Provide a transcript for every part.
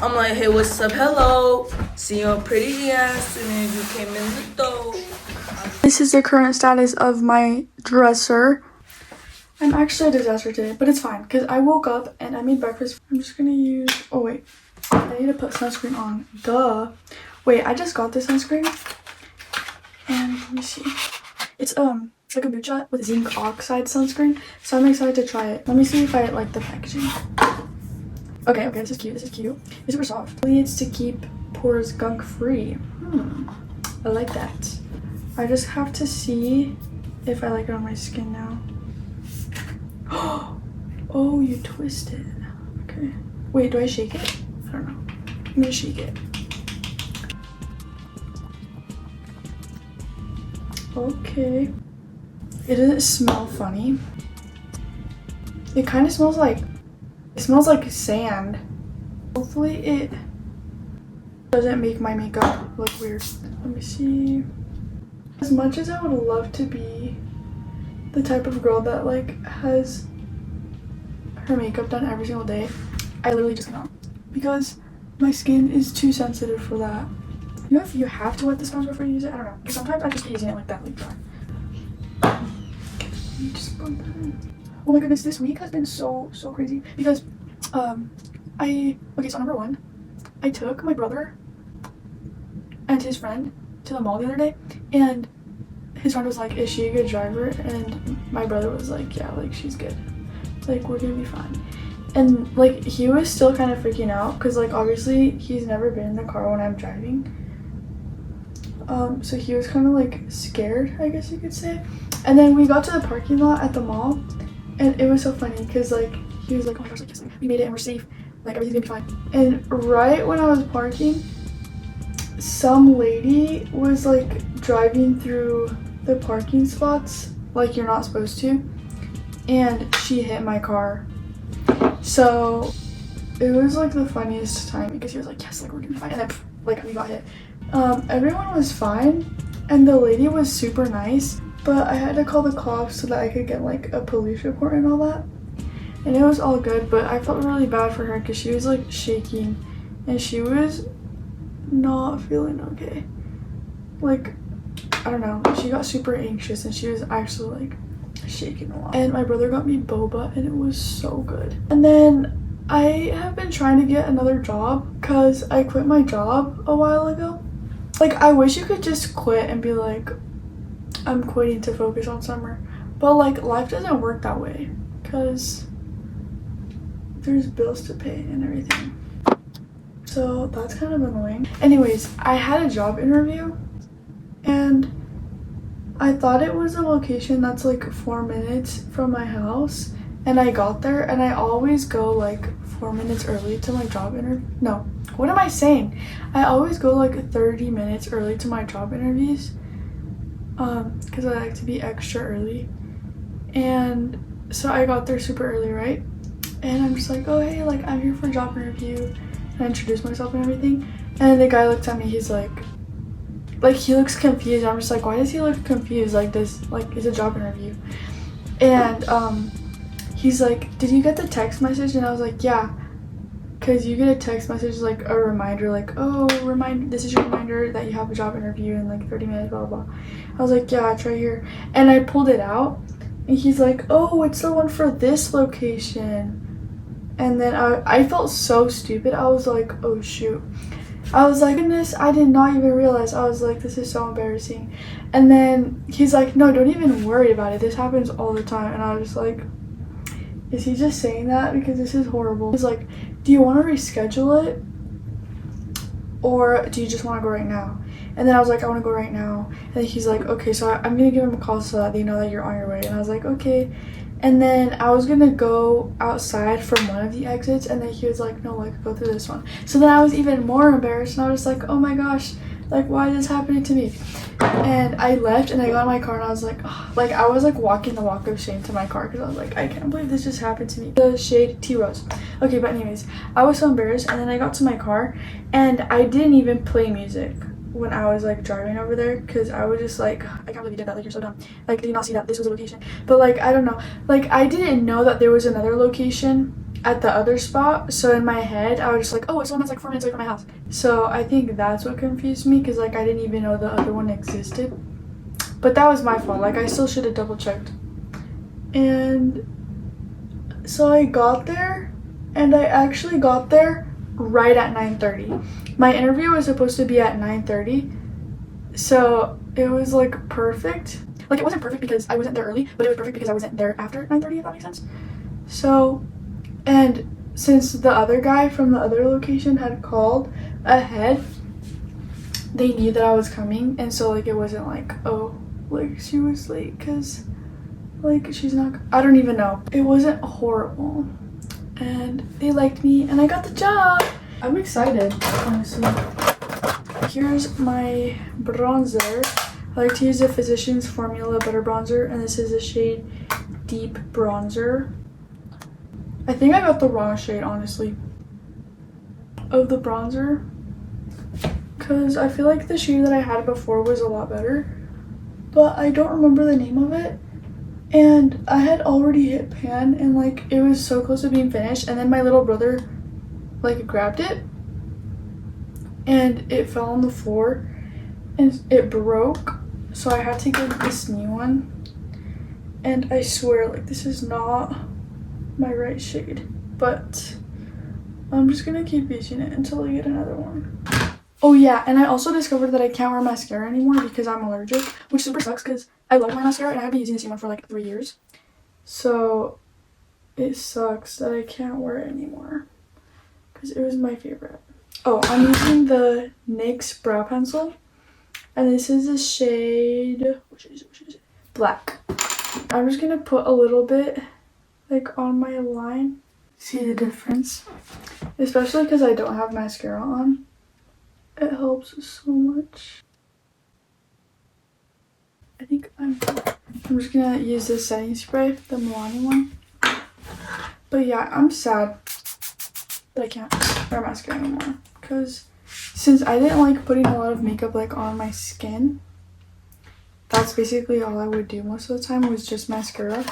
I'm like, hey, what's up? Hello. See your pretty ass, and then you came in the door. This is the current status of my dresser. I'm actually a disaster today, but it's fine because I woke up and I made breakfast. I'm just gonna use, oh wait, I need to put sunscreen on. Duh. Wait, I just got this sunscreen. And let me see. It's like a kombucha with zinc oxide sunscreen. So I'm excited to try it. Let me see if I like the packaging. Okay, this is cute. It's super soft. It's to keep pores gunk free. I like that. I just have to see if I like it on my skin now. Oh, you twist it. Okay. Wait, do I shake it? I don't know. I'm gonna shake it. Okay. It doesn't smell funny. It kind of smells like, sand. Hopefully it doesn't make my makeup look weird. Let me see. As much as I would love to be the type of girl that like has her makeup done every single day, I literally just cannot, because my skin is too sensitive for that. You know, if you have to wet the sponge before you use it, I don't know, because sometimes I just be using it like that, like dry. Oh my goodness, this week has been so crazy because so number one, I took my brother and his friend to the mall the other day, and his friend was like, is she a good driver? And my brother was like, yeah, like she's good, like we're gonna be fine. And like he was still kind of freaking out because like obviously he's never been in the car when I'm driving, so he was kind of like scared, I guess you could say. And then we got to the parking lot at the mall, and it was so funny because like he was like, oh my gosh, like yes, we made it and we're safe, like everything's gonna be fine. And right when I was parking, some lady was like driving through the parking spots like you're not supposed to, and she hit my car. So it was like the funniest time because he was like, yes, like we're gonna be fine, and then like we got hit. Everyone was fine and the lady was super nice, but I had to call the cops so that I could get like a police report and all that, and it was all good. But I felt really bad for her because she was like shaking and she was not feeling okay. Like, I don't know, she got super anxious and she was actually like shaking a lot. And my brother got me boba and it was so good. And then I have been trying to get another job because I quit my job a while ago. Like, I wish you could just quit and be like, I'm quitting to focus on summer, but like life doesn't work that way because there's bills to pay and everything. So that's kind of annoying. Anyways, I had a job interview and I thought it was a location that's like 4 minutes from my house, and I got there and I always go like 4 minutes early to my job interview. No, what am I saying? I always go like 30 minutes early to my job interviews because I like to be extra early. And so I got there super early, right? And I'm just like, oh hey, like I'm here for a job interview, and I introduced myself and everything. And the guy looked at me, he's like he looks confused. I'm just like, why does he look confused? Like this, like it's a job interview. And he's like, did you get the text message? And I was like, yeah, because you get a text message like a reminder, like, oh, this is your reminder that you have a job interview in like 30 minutes, blah blah blah. I was like, yeah, it's right here. And I pulled it out and he's like, oh, it's the one for this location. And then I felt so stupid. I was like, oh shoot. I was like, goodness, I did not even realize. I was like, this is so embarrassing. And then he's like, no, don't even worry about it. This happens all the time. And I was just like, is he just saying that? Because this is horrible. He's like, do you want to reschedule it? Or do you just want to go right now? And then I was like, I want to go right now. And he's like, okay, so I'm going to give him a call so that they know that you're on your way. And I was like, okay. And then I was gonna go outside from one of the exits, and then he was like, no, like go through this one. So then I was even more embarrassed, and I was like, oh my gosh, like why is this happening to me? And I left and I got in my car and I was like, oh, like I was like walking the walk of shame to my car because I was like, I can't believe this just happened to me. The shade Tea Rose. Okay, but anyways, I was so embarrassed, and then I got to my car and I didn't even play music when I was like driving over there because I was just like, I can't believe you did that, like you're so dumb. Like, did you not see that this was a location? But like, I don't know, like I didn't know that there was another location at the other spot. So in my head, I was just like, oh, it's the one that's like 4 minutes away from my house. So I think that's what confused me, because like I didn't even know the other one existed. But that was my fault. Like I still should have double checked. And so I got there, and I actually got there right at 9:30. My interview was supposed to be at 9:30, so it was like perfect. Like it wasn't perfect because I wasn't there early, but it was perfect because I wasn't there after 9:30, if that makes sense. So, and since the other guy from the other location had called ahead, they knew that I was coming, and so like it wasn't like, oh, like she was late because like she's not, I don't even know. It wasn't horrible, and they liked me, and I got the job. I'm excited, honestly. Here's my bronzer. I like to use the Physicians Formula Butter Bronzer, and this is the shade Deep Bronzer. I think I got the wrong shade, honestly, of the bronzer, because I feel like the shade that I had before was a lot better, but I don't remember the name of it. And I had already hit pan, and like it was so close to being finished, and then my little brother like grabbed it and it fell on the floor and it broke, so I had to get this new one. And I swear, like, this is not my right shade, but I'm just gonna keep using it until I get another one. Oh yeah, and I also discovered that I can't wear mascara anymore because I'm allergic, which super sucks because I love my mascara and I've been using the same one for like 3 years. So it sucks that I can't wear it anymore because it was my favorite. Oh, I'm using the NYX brow pencil, and this is the shade, what shade is it? Black. I'm just gonna put a little bit like on my line. See the difference? Especially because I don't have mascara on. It helps so much. I think I'm just gonna use this setting spray, the Milani one. But yeah, I'm sad that I can't wear mascara anymore, because since I didn't like putting a lot of makeup like on my skin, that's basically all I would do most of the time, was just mascara.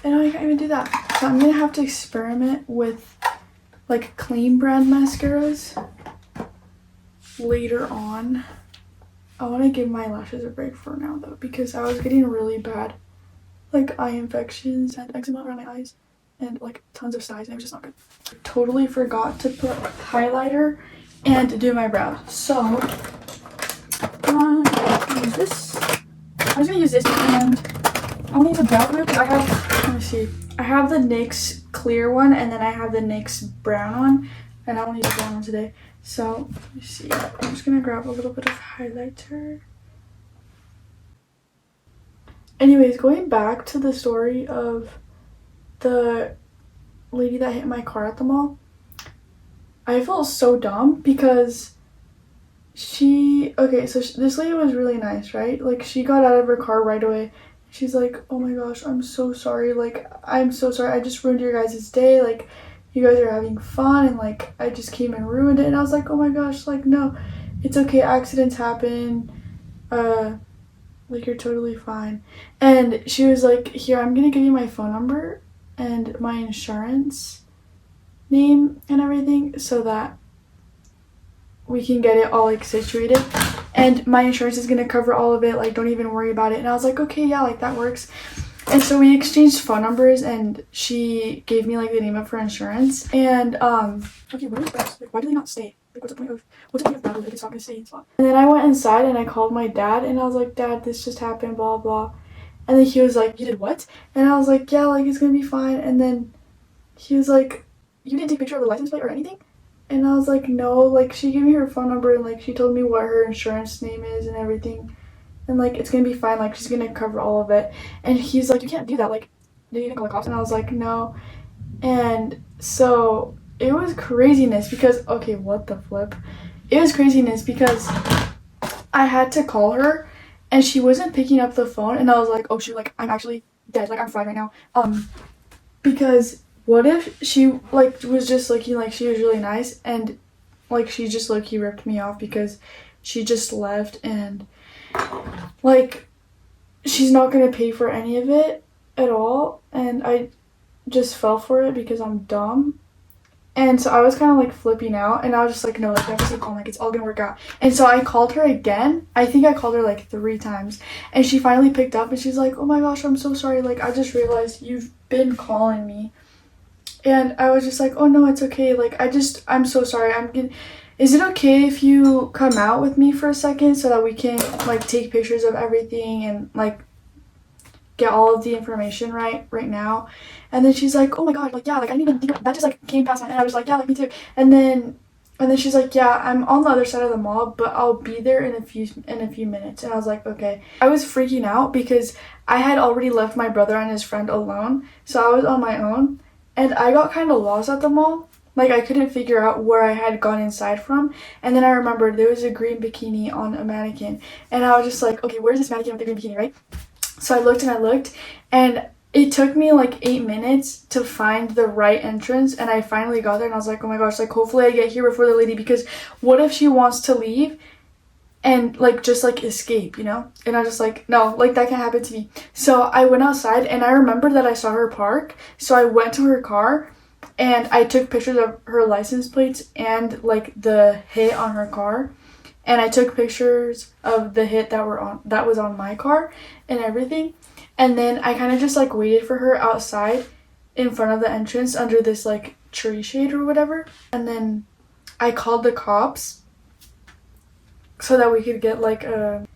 And I can't even do that. So I'm gonna have to experiment with like clean brand mascaras later on. I want to give my lashes a break for now though, because I was getting really bad like eye infections and eczema around my eyes and like tons of size, and it was just not good. I totally forgot to put highlighter and do my brows. So I'm gonna use this. I was gonna use this, and I'm gonna use a brow glue because I have, let me see, I have the NYX clear one and then I have the NYX brown one, and I want to use the brown one today. So let me see, I'm just gonna grab a little bit of highlighter. Anyways, going back to the story of the lady that hit my car at the mall, I felt so dumb because this lady was really nice, right? Like, she got out of her car right away. She's like, oh my gosh, I'm so sorry. Like, I'm so sorry. I just ruined your guys' day. Like, you guys are having fun, and like, I just came and ruined it. And I was like, oh my gosh, like, no, it's okay. Accidents happen. Like, you're totally fine. And she was like, here, I'm gonna give you my phone number and my insurance name and everything so that we can get it all like situated, and my insurance is gonna cover all of it, like, don't even worry about it. And I was like, okay, yeah, like, that works. And so we exchanged phone numbers, and she gave me like the name of her insurance. And okay, what is this? Like, why do they not stay? Like, what's the point of that if it's not gonna stay in spot? And then I went inside and I called my dad, and I was like, Dad, this just happened, blah blah. And then he was like, you did what? And I was like, yeah, like, it's gonna be fine. And then he was like, you didn't take a picture of the license plate or anything? And I was like, no, like, she gave me her phone number, and like, she told me what her insurance name is and everything, and like, it's gonna be fine, like, she's gonna cover all of it. And he's like, you can't do that, like, did you even call the cops? And I was like, no. And so it was craziness because, okay, what the flip? It was craziness because I had to call her and she wasn't picking up the phone, and I was like, oh shoot, like, I'm actually dead, like, I'm fried right now. Because what if she like was just looking like she was really nice, and like she just low-key ripped me off because she just left, and like she's not gonna pay for any of it at all, and I just fell for it because I'm dumb. And so I was kind of like flipping out, and I was just like, no, like, never stay calm, like, it's all gonna work out. And so I called her again. I think I called her like 3 times, and she finally picked up, and she's like, oh my gosh, I'm so sorry, like, I just realized you've been calling me. And I was just like, oh no, it's okay, like, I'm so sorry. Is it okay if you come out with me for a second so that we can like take pictures of everything and like get all of the information right now? And then she's like, oh my god, like, yeah, like, I didn't even think that just like came past my head. I was like, yeah, like, me too. And then she's like, yeah, I'm on the other side of the mall, but I'll be there in a few minutes. And I was like, okay. I was freaking out because I had already left my brother and his friend alone, so I was on my own, and I got kind of lost at the mall. Like, I couldn't figure out where I had gone inside from. And then I remembered there was a green bikini on a mannequin, and I was just like, okay, where's this mannequin with the green bikini, right? So I looked, and it took me like 8 minutes to find the right entrance, and I finally got there, and I was like, oh my gosh, like, hopefully I get here before the lady, because what if she wants to leave and like just like escape, you know? And I was just like, no, like, that can't happen to me. So I went outside, and I remembered that I saw her park, so I went to her car and I took pictures of her license plates and like the hit on her car. And I took pictures of the hit that was on my car and everything. And then I kind of just like waited for her outside in front of the entrance under this like tree shade or whatever. And then I called the cops so that we could get like a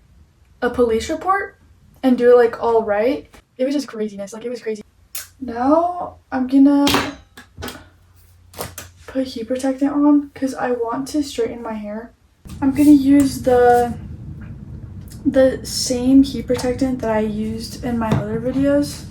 police report and do it like all right. It was just craziness. Like, it was crazy. Now I'm gonna put heat protectant on because I want to straighten my hair. I'm gonna use the same heat protectant that I used in my other videos.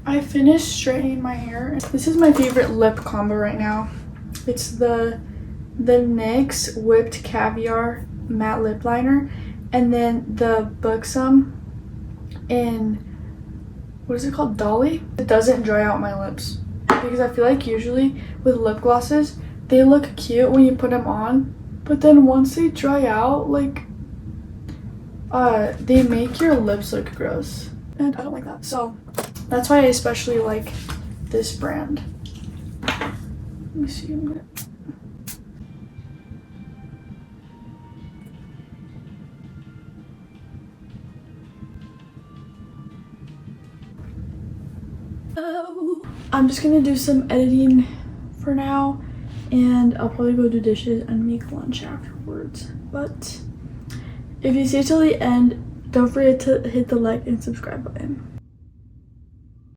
I finished straightening my hair. This is my favorite lip combo right now. It's the NYX Whipped Caviar Matte Lip Liner, and then the Buxom in, what is it called, Dolly? It doesn't dry out my lips, because I feel like usually with lip glosses, they look cute when you put them on, but then once they dry out, like, they make your lips look gross, and I don't like that. So that's why I especially like this brand. Let me see. I'm just gonna do some editing for now, and I'll probably go do dishes and make lunch afterwards. But if you stay till the end, don't forget to hit the like and subscribe button.